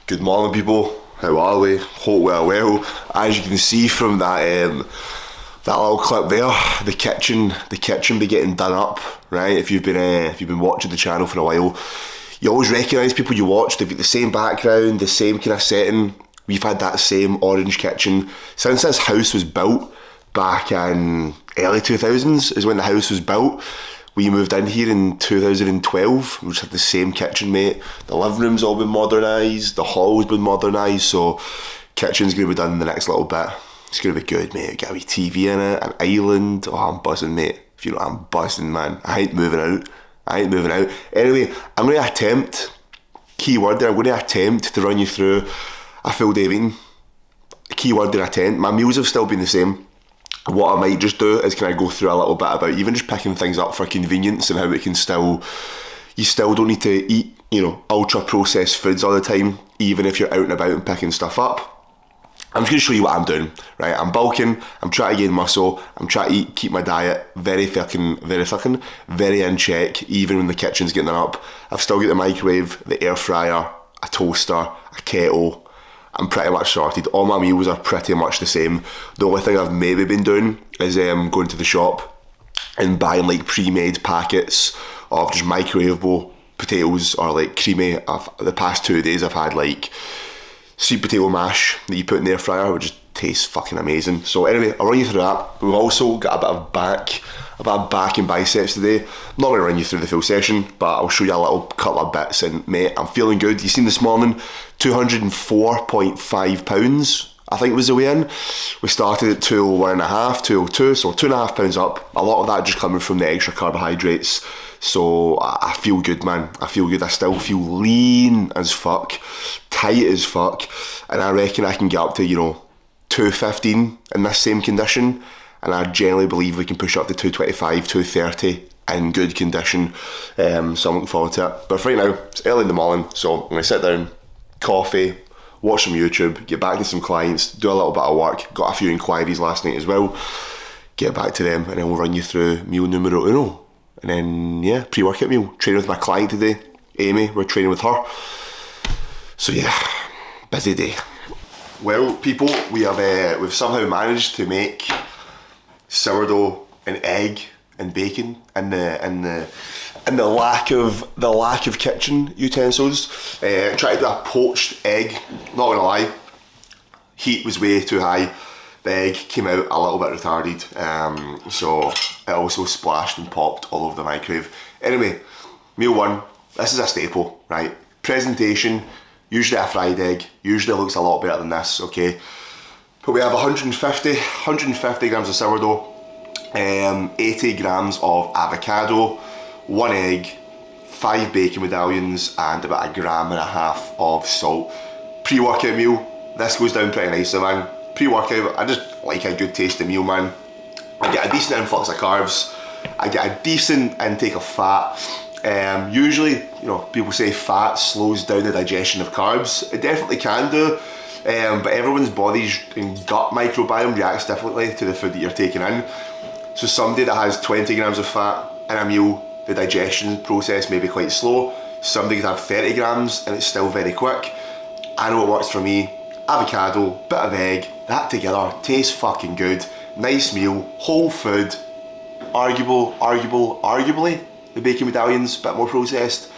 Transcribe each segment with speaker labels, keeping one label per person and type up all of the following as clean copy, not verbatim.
Speaker 1: Good morning, people. How are we? Hope we are well. As you can see from that that little clip there, the kitchen be getting done up, right? If you've been watching the channel for a while, you always recognise people you watch. They've got the same background, the same kind of setting. We've had that same orange kitchen since this house was built back in early 2000s. Is when the house was built. We moved in here in 2012, we just had the same kitchen, mate. The living room's all been modernised, the hall's been modernised, so kitchen's going to be done in the next little bit. It's going to be good, mate. Got a wee TV in it, an island. Oh, I'm buzzing, mate. If you know, I'm buzzing, man. I ain't moving out. Anyway, I'm going to attempt, keyword there, I'm going to attempt to run you through a full day of eating. Keyword there, attempt. My meals have still been the same. What I might just do is kind of go through a little bit about even just picking things up for convenience and how it can you still don't need to eat, ultra processed foods all the time, even if you're out and about and picking stuff up. I'm just going to show you what I'm doing, right? I'm bulking, I'm trying to gain muscle, I'm trying to keep my diet very in check, even when the kitchen's getting up. I've still got the microwave, the air fryer, a toaster, a kettle. I'm pretty much sorted. All my meals are pretty much the same. The only thing I've maybe been doing is going to the shop and buying like pre-made packets of just microwavable potatoes or like creamy. The past 2 days I've had like sweet potato mash that you put in the air fryer, which just tastes fucking amazing. So anyway, I'll run you through that. We've also got a bit of back and biceps today. I'm not going to run you through the full session, but I'll show you a little couple of bits, and mate, I'm feeling good. You seen this morning, 204.5 pounds, I think was the weigh in. We started at 201.5, 202, so 2.5 pounds up. A lot of that just coming from the extra carbohydrates. So I feel good, man. I feel good. I still feel lean as fuck, tight as fuck, and I reckon I can get up to 215 in this same condition, and I generally believe we can push up to 225, 230 in good condition. So I'm looking forward to it. But for right now, it's early in the morning, so I'm going to sit down, coffee, watch some YouTube, get back to some clients, do a little bit of work. Got a few inquiries last night as well. Get back to them, and then we'll run you through meal numero uno. And then, yeah, pre-workout meal. Training with my client today, Amy. We're training with her. So yeah, busy day. Well, people, we've somehow managed to make sourdough and egg and bacon and the lack of kitchen utensils. Tried to do a poached egg. Not gonna lie, heat was way too high. The egg came out a little bit retarded, so it also splashed and popped all over the microwave. Anyway, meal one. This is a staple, right? Presentation. Usually a fried egg. Usually looks a lot better than this, okay? But we have 150 grams of sourdough, 80 grams of avocado, 1 egg, 5 bacon medallions, and about 1.5 grams of salt. Pre-workout meal. This goes down pretty nicely, man. Pre-workout, I just like a good tasting meal, man. I get a decent influx of carbs. I get a decent intake of fat. Usually, people say fat slows down the digestion of carbs. It definitely can do, but everyone's body's and gut microbiome reacts differently to the food that you're taking in. So somebody that has 20 grams of fat in a meal, the digestion process may be quite slow. Somebody could have 30 grams and it's still very quick. I know what works for me. Avocado, bit of egg, that together tastes fucking good. Nice meal, whole food. Arguably, the bacon medallions, bit more processed,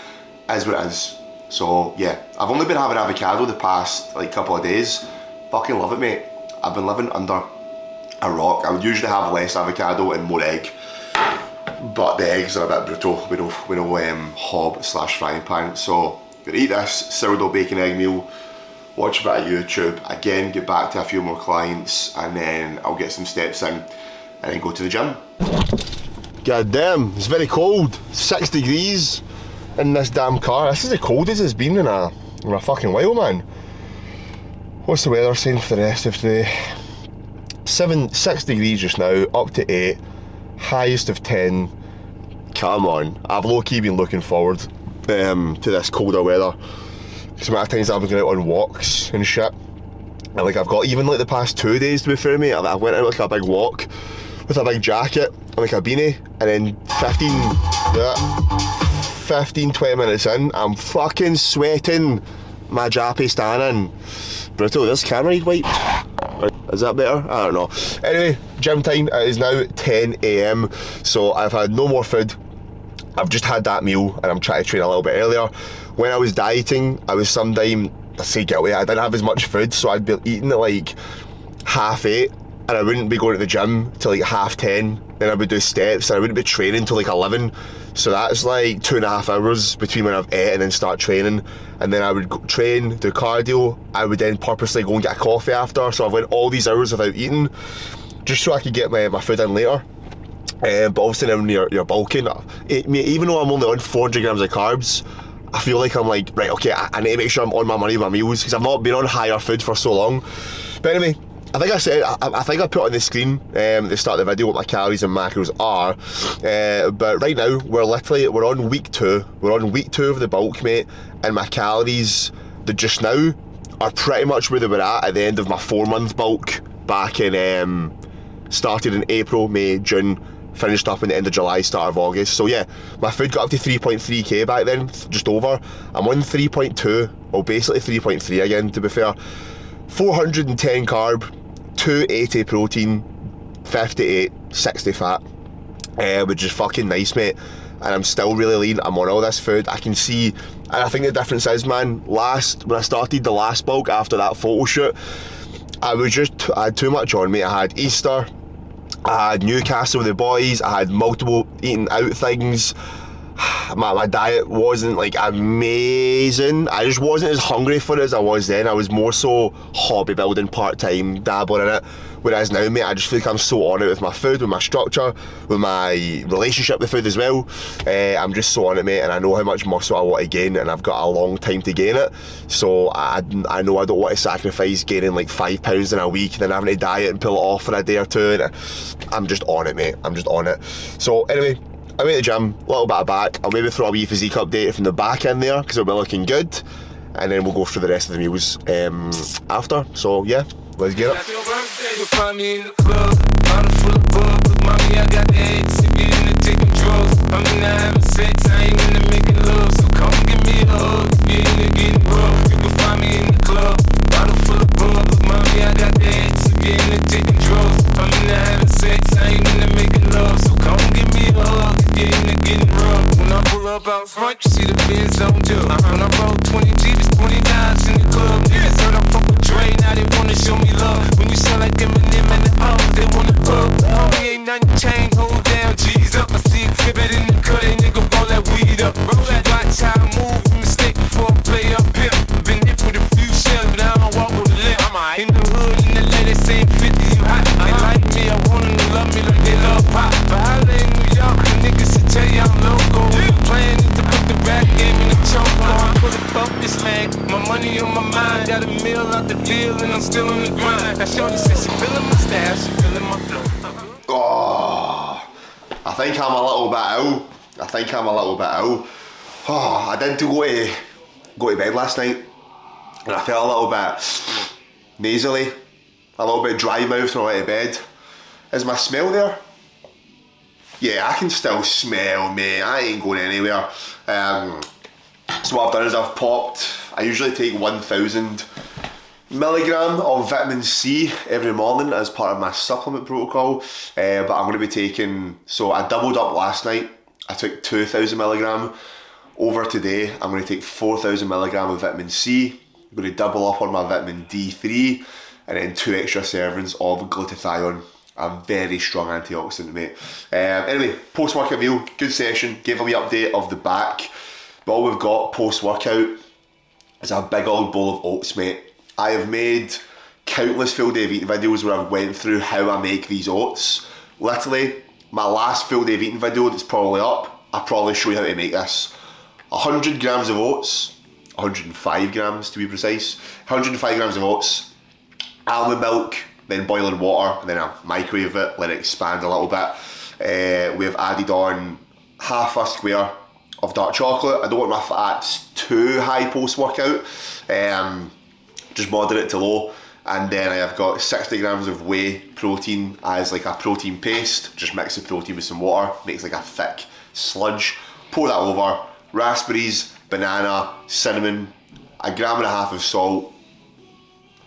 Speaker 1: is what it is. So yeah, I've only been having avocado the past couple of days. Fucking love it, mate. I've been living under a rock. I would usually have less avocado and more egg, but the eggs are a bit brutal with no hob/frying pan. So gonna eat this sourdough bacon egg meal, watch a bit of YouTube, again get back to a few more clients, and then I'll get some steps in and then go to the gym. God damn, it's very cold. 6 degrees in this damn car. This is the coldest it's been in a fucking while, man. What's the weather saying for the rest of today? 6 degrees just now, up to 8, highest of 10. Come on, I've low-key been looking forward to this colder weather. Some of the times I've been going out on walks and shit, and I've got even the past 2 days, to be fair, mate, I went out a big walk with a big jacket and a beanie, and then 15, 20 minutes in, I'm fucking sweating my Jappy standing. Brutal, this camera need wiped. Is that better? I don't know. Anyway, gym time. It is now 10 AM, so I've had no more food. I've just had that meal and I'm trying to train a little bit earlier. When I was dieting, I was sometime, I say guilty, I didn't have as much food, so I'd be eating at like 8:30 and I wouldn't be going to the gym till like 10:30. Then I would do steps and I wouldn't be training till like 11. So that's like 2.5 hours between when I've ate and then start training. And then I would go train, do cardio. I would then purposely go and get a coffee after. So I've went all these hours without eating, just so I could get my food in later. But obviously now when you're bulking, even though I'm only on 400 grams of carbs, I feel like I'm like, right, okay, I need to make sure I'm on my money with my meals, because I've not been on higher food for so long. But anyway, I think I said, I think I put on the screen at the start of the video what my calories and macros are. But right now, we're on week 2. We're on week 2 of the bulk, mate, and my calories, just now, are pretty much where they were at the end of my 4-month bulk back in, started in April, May, June, finished up in the end of July, start of August. So yeah, my food got up to 3.3k back then, just over. I'm on 3.2, or basically 3.3 again, to be fair. 410 carb, 280 protein, 58, 60 fat, which is fucking nice, mate. And I'm still really lean. I'm on all this food. I can see, and I think the difference is, man, when I started the last bulk after that photo shoot, I had too much on me. I had Easter, I had Newcastle with the boys, I had multiple eating out things. My diet wasn't like amazing. I just wasn't as hungry for it as I was then. I was more so hobby building part-time, dabbling in it. Whereas now, mate, I just feel like I'm so on it with my food, with my structure, with my relationship with food as well. I'm just so on it, mate, and I know how much muscle I want to gain, and I've got a long time to gain it. So I know I don't want to sacrifice gaining like 5 pounds in a week and then having to diet and pull it off for a day or two. And I'm just on it, mate. I'm just on it. So anyway, I'm at the gym, a little bit of back. I'll maybe throw a wee physique update from the back in there, because it'll be looking good. And then we'll go through the rest of the meals after. So yeah, let's get it.
Speaker 2: You'll find me in the club, bottle full of bug. Look, mommy, I got the eggs, if you're into taking drugs. I'm into having sex, I ain't into making love. So come give me a hug, if you're into getting rough. You can find me in the club, bottle full of bug. Look, mommy, I got the eggs, if you're into taking drugs. I'm into having sex, I ain't into making love. So come give me a hug, if you're into getting rough. When I pull up out front, you see the Benz on jug. When I roll 20 G's, 20 dimes in the club. Niggas heard I fuck with Dre, now they wanna show me love. When you sound like Eminem and the O's, they wanna fuck. Homie, ain't nothing changed, hold down, G's up. I see exhibit in the cut, they nigga roll that weed up. Roll that watch how I move, mistake before I play up here. Been hit with a few shells, but I don't walk with a limp. In the hood, in the lady saying 50, you hot. They like me, I want them to love me like they love pop. But holla in New York, the niggas should tell you I'm loco. The plan is to put the rap game in the choke. I'm fully focused, man. My money on my mind, got a meal out the deal, and I'm still on the grind. Now shorty says she feeling my style, she feeling my flow.
Speaker 1: Oh, I think I'm a little bit ill. Oh, I did go to bed last night, and I felt a little bit nasally, a little bit dry mouth when I went to bed. Is my smell there? Yeah, I can still smell, mate. I ain't going anywhere. So what I've done is I've popped, I usually take 1,000 milligram of vitamin C every morning as part of my supplement protocol, but I'm going to be taking, so I doubled up last night. I took 2,000 milligram. Over today, I'm going to take 4,000 milligram of vitamin C. I'm going to double up on my vitamin D3, and then 2 extra servings of glutathione. A very strong antioxidant, mate. Anyway, post-workout meal, good session. Gave a wee update of the back. But all we've got post-workout is a big old bowl of oats, mate. I have made countless full day of eating videos where I've went through how I make these oats. Literally, my last full day of eating video that's probably up, I'll probably show you how to make this. 100 grams of oats, 105 grams to be precise. 105 grams of oats, almond milk, then boiling water, and then I microwave it, let it expand a little bit. We've added on half a square of dark chocolate. I don't want my fats too high post-workout, just moderate to low. And then I have got 60 grams of whey protein as like a protein paste. Just mix the protein with some water, makes like a thick sludge. Pour that over, raspberries, banana, cinnamon, 1.5 grams of salt.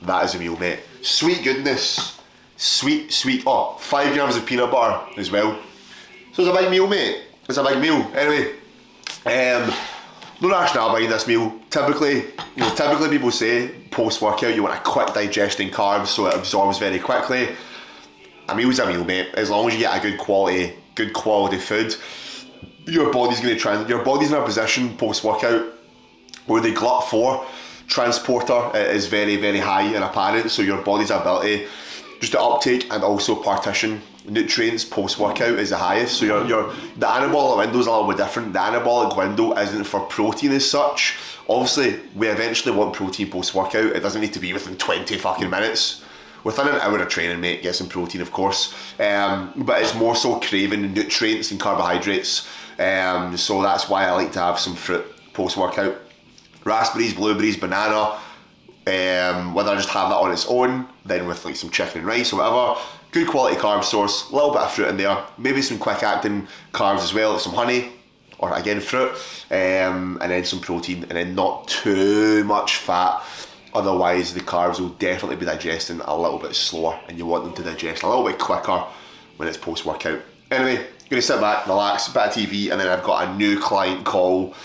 Speaker 1: That is a meal, mate. Sweet goodness. Sweet. Oh, 5 grams of peanut butter as well. So it's a big meal, mate. It's a big meal. Anyway, no rationale behind this meal. Typically people say post-workout you want a quick digesting carbs so it absorbs very quickly. A meal's a meal, mate. As long as you get a good quality food, your body's in a position post-workout where the GLUT4 transporter is very, very high and apparent, so your body's ability just to uptake and also partition nutrients post-workout is the highest. So the anabolic window is a little bit different. The anabolic window isn't for protein as such. Obviously, we eventually want protein post-workout. It doesn't need to be within 20 fucking minutes. Within an hour of training, mate, get some protein, of course. But it's more so craving nutrients and carbohydrates. So that's why I like to have some fruit post-workout. Raspberries, blueberries, banana. Whether I just have that on its own, then with like some chicken and rice or whatever. Good quality carb source, a little bit of fruit in there, maybe some quick acting carbs as well, like some honey, or again fruit, and then some protein, and then not too much fat, otherwise the carbs will definitely be digesting a little bit slower, and you want them to digest a little bit quicker when it's post-workout. Anyway, I'm going to sit back, relax, a bit of TV, and then I've got a new client call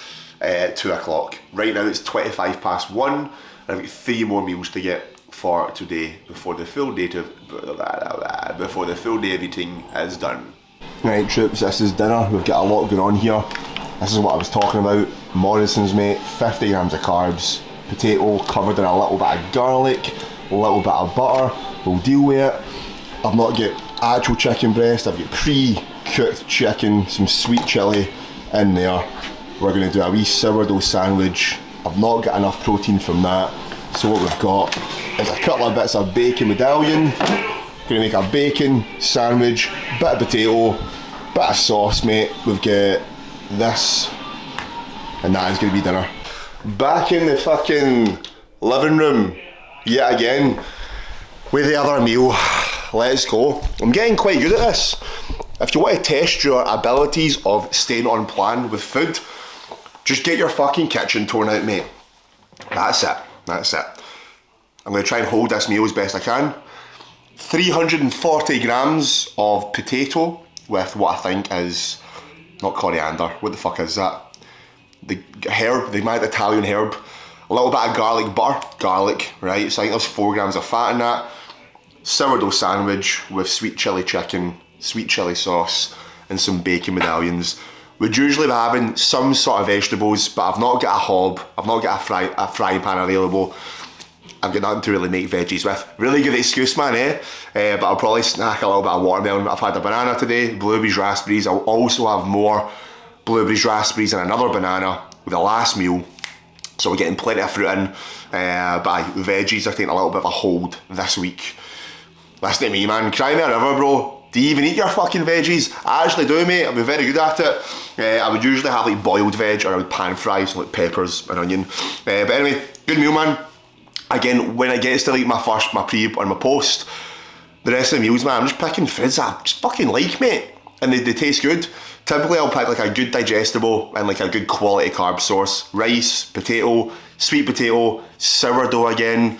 Speaker 1: at 2 o'clock. Right now it's 1:25, and I've got 3 more meals to get for today before the full day of eating is done. Right, troops, this is dinner. We've got a lot going on here. This is what I was talking about. Morrison's, mate, 50 grams of carbs, potato covered in a little bit of garlic, a little bit of butter. We'll deal with it. I've not got actual chicken breast, I've got pre-cooked chicken, some sweet chilli in there. We're going to do a wee sourdough sandwich. I've not got enough protein from that. So what we've got is a couple of bits of bacon medallion. Gonna make a bacon sandwich, bit of potato, bit of sauce, mate. We've got this, and that is gonna be dinner. Back in the fucking living room yet again with the other meal. Let's go. I'm getting quite good at this. If you want to test your abilities of staying on plan with food, just get your fucking kitchen torn out, mate. That's it. I'm going to try and hold this meal as best I can. 340 grams of potato with what I think is, not coriander, what the fuck is that? The herb, the mad Italian herb. A little bit of garlic, right? So I think there's 4 grams of fat in that. Sourdough sandwich with sweet chili chicken, sweet chili sauce, and some bacon medallions. We'd usually be having some sort of vegetables, but I've not got a hob, I've not got a frying pan available. I've got nothing to really make veggies with. Really good excuse, man, eh? But I'll probably snack a little bit of watermelon. I've had a banana today, blueberries, raspberries. I'll also have more blueberries, raspberries, and another banana with the last meal. So we're getting plenty of fruit in. But veggies are taking a little bit of a hold this week. Listen to me, man. Cry me a river, bro. Do you even eat your fucking veggies? I actually do, mate. I've been very good at it. I would usually have like boiled veg, or I would pan fry some like peppers and onion. But anyway, good meal, man. Again, when it gets to like my pre or my post, the rest of the meals, man, I'm just picking foods I just fucking like, mate. And they taste good. Typically I'll pick like a good digestible and like a good quality carb source. Rice, potato, sweet potato, sourdough again.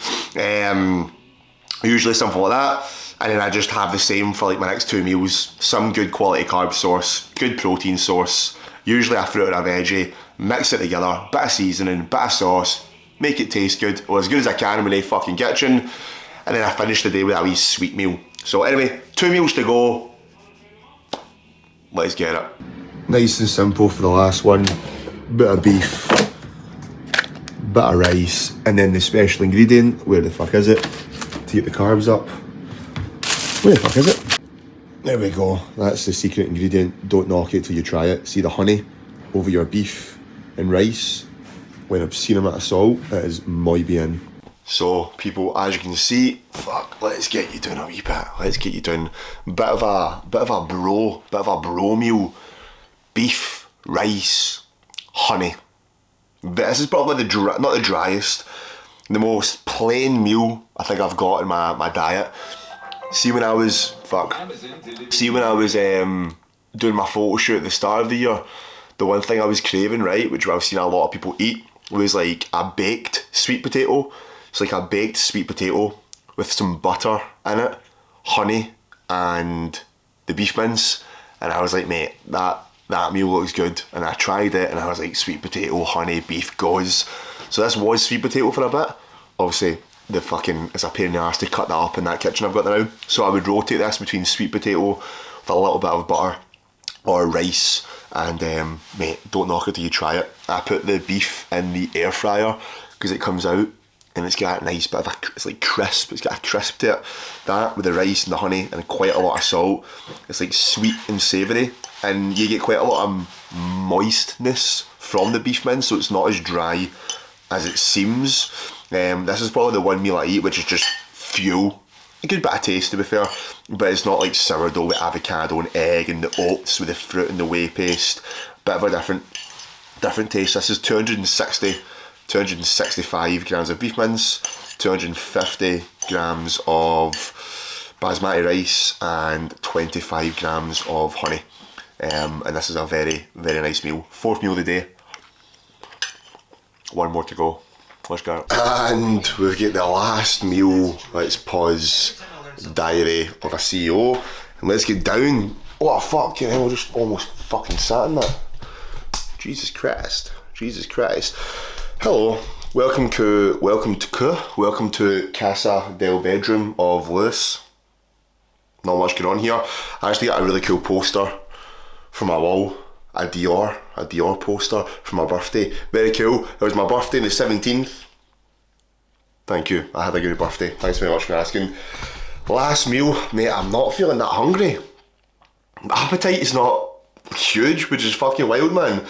Speaker 1: Usually something like that. And then I just have the same for like my next 2 meals. Some good quality carb source, good protein source, usually a fruit or a veggie, mix it together, bit of seasoning, bit of sauce, make it taste good, or as good as I can in my fucking kitchen. And then I finish the day with a wee sweet meal. So anyway, 2 meals to go. Let's get it. Nice and simple for the last one. Bit of beef, bit of rice, and then the special ingredient, where the fuck is it? To get the carbs up. Where the fuck is it? There we go. That's the secret ingredient. Don't knock it till you try it. See the honey over your beef and rice with an obscene amount of salt. It is muy bien. So people, as you can see, fuck, let's get you doing a wee bit. Let's get you doing bit of a bro meal. Beef, rice, honey. This is probably not the driest, the most plain meal I think I've got in my diet. See when I was doing my photo shoot at the start of the year, the one thing I was craving, right, which I've seen a lot of people eat, was like a baked sweet potato. It's like a baked sweet potato with some butter in it, honey, and the beef mince. And I was like, mate, that meal looks good. And I tried it and I was like, sweet potato, honey, beef goes. So this was sweet potato for a bit. Obviously, it's a pain in the arse to cut that up in that kitchen I've got now. So I would rotate this between sweet potato with a little bit of butter or rice. And mate, don't knock it till you try it. I put the beef in the air fryer because it comes out and it's got a nice bit of it's like crisp. It's got a crisp to it. That with the rice and the honey and quite a lot of salt. It's like sweet and savoury, and you get quite a lot of moistness from the beef mince, so it's not as dry as it seems. This is probably the one meal I eat which is just fuel. A good bit of taste, to be fair, but it's not like sourdough with avocado and egg and the oats with the fruit and the whey paste. Bit of a different taste. This is 265 grams of beef mince, 250 grams of basmati rice, and 25 grams of honey. And this is a very, very nice meal. 4th meal of the day. One more to go. Let's go. And we've got the last meal. Let's pause Diary of a CEO. And let's get down. What a fucking hell, I just almost fucking sat in that. Jesus Christ. Hello. Welcome to Casa del Bedroom of Lewis. Not much going on here. I actually got a really cool poster for my wall. A Dior poster for my birthday. Very cool. It was my birthday on the 17th. Thank you. I had a good birthday. Thanks very much for asking. Last meal, mate, I'm not feeling that hungry. My appetite is not huge, which is fucking wild, man.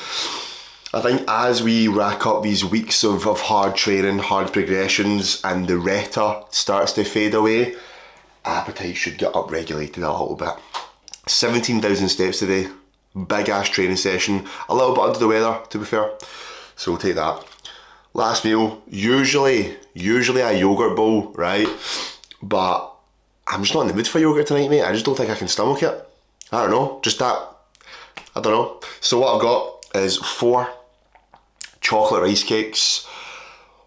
Speaker 1: I think as we rack up these weeks of hard training, hard progressions, and the reta starts to fade away, appetite should get upregulated a little bit. 17,000 steps today. Big ass training session. A little bit under the weather, to be fair. So we'll take that. Last meal, usually a yogurt bowl, right? But I'm just not in the mood for yogurt tonight, mate. I just don't think I can stomach it. I don't know, I don't know. So what I've got is 4 chocolate rice cakes,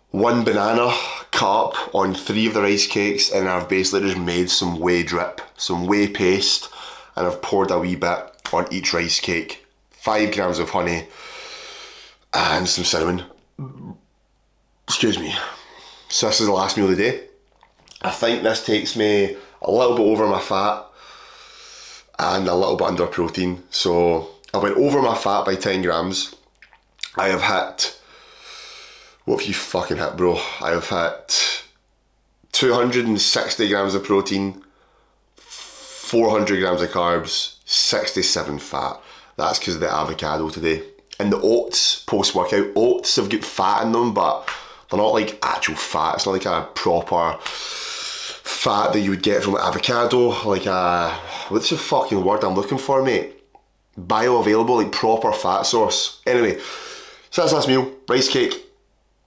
Speaker 1: 1 banana cut up on 3 of the rice cakes, and I've basically just made some whey drip, some whey paste, and I've poured a wee bit on each rice cake, 5 grams of honey, and some cinnamon. Excuse me. So this is the last meal of the day. I think this takes me a little bit over my fat and a little bit under protein. So I went over my fat by 10 grams. I have hit, what have you fucking hit, bro? I have hit 260 grams of protein, 400 grams of carbs, 67 fat. That's because of the avocado today. And the oats, post-workout, oats have got fat in them, but they're not like actual fat. It's not like a proper fat that you would get from avocado, like a, what's the fucking word I'm looking for, mate? Bioavailable, like proper fat source. Anyway, so that's last meal. Rice cake,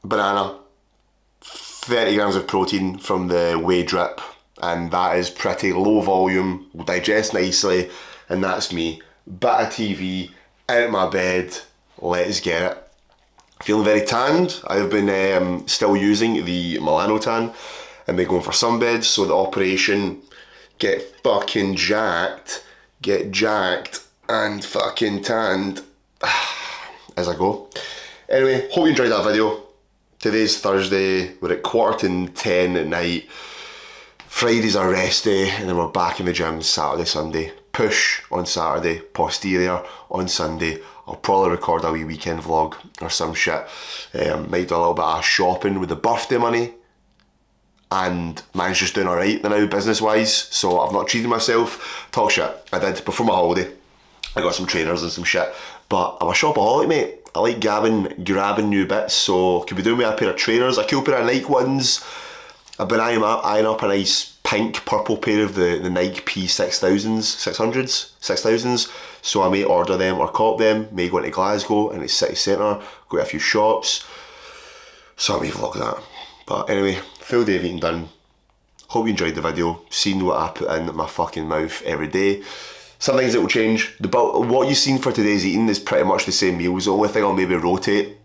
Speaker 1: banana, 30 grams of protein from the whey drip, and that is pretty low volume, will digest nicely, and that's me. Bit of TV, out of my bed, let's get it. Feeling very tanned. I've been still using the Milano tan and been going for sunbeds, so the operation get fucking jacked, and fucking tanned as I go. Anyway, hope you enjoyed that video. Today's Thursday, we're at 9:45 at night. Friday's a rest day, and then we're back in the gym Saturday, Sunday. Push on Saturday, posterior on Sunday. I'll probably record a wee weekend vlog or some shit. Might do a little bit of shopping with the birthday money. And man's just doing alright now business wise, so I've not treated myself. Talk shit, I did before my holiday. I got some trainers and some shit, but I'm a shopaholic, mate. I like grabbing new bits, so could be doing with a pair of trainers, a cool pair of Nike ones. I've been eyeing up a nice pink purple pair of the Nike P6000s, so I may order them or cop them, may go into Glasgow and it's city centre, go to a few shops, so I may vlog that. But anyway, full day of eating done. Hope you enjoyed the video, seen what I put in my fucking mouth every day. Some things that will change. What you've seen for today's eating is pretty much the same meals. The only thing I'll maybe rotate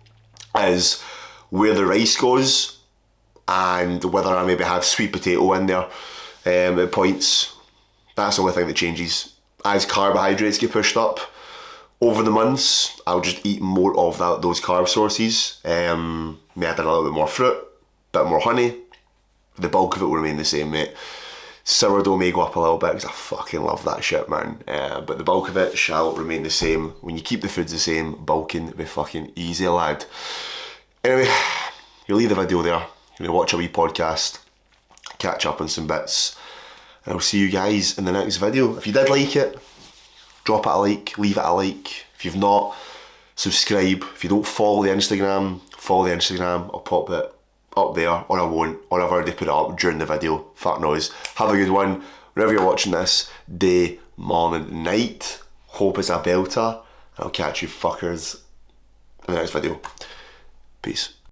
Speaker 1: is where the rice goes, and whether I maybe have sweet potato in there at points. That's the only thing that changes. As carbohydrates get pushed up over the months, I'll just eat more of those carb sources. May add in a little bit more fruit, a bit more honey. The bulk of it will remain the same, mate. Sourdough may go up a little bit because I fucking love that shit, man. But the bulk of it shall remain the same. When you keep the foods the same, bulking be fucking easy, lad. Anyway, you'll leave the video there. You're going to watch a wee podcast, catch up on some bits, and I'll see you guys in the next video. If you did like it, drop it a like, leave it a like. If you've not, subscribe. If you don't follow the Instagram, follow the Instagram. I'll pop it up there, or I won't, or I've already put it up during the video. Fuck knows. Have a good one. Whenever you're watching this, day, morning, night. Hope it's a belter. I'll catch you fuckers in the next video. Peace.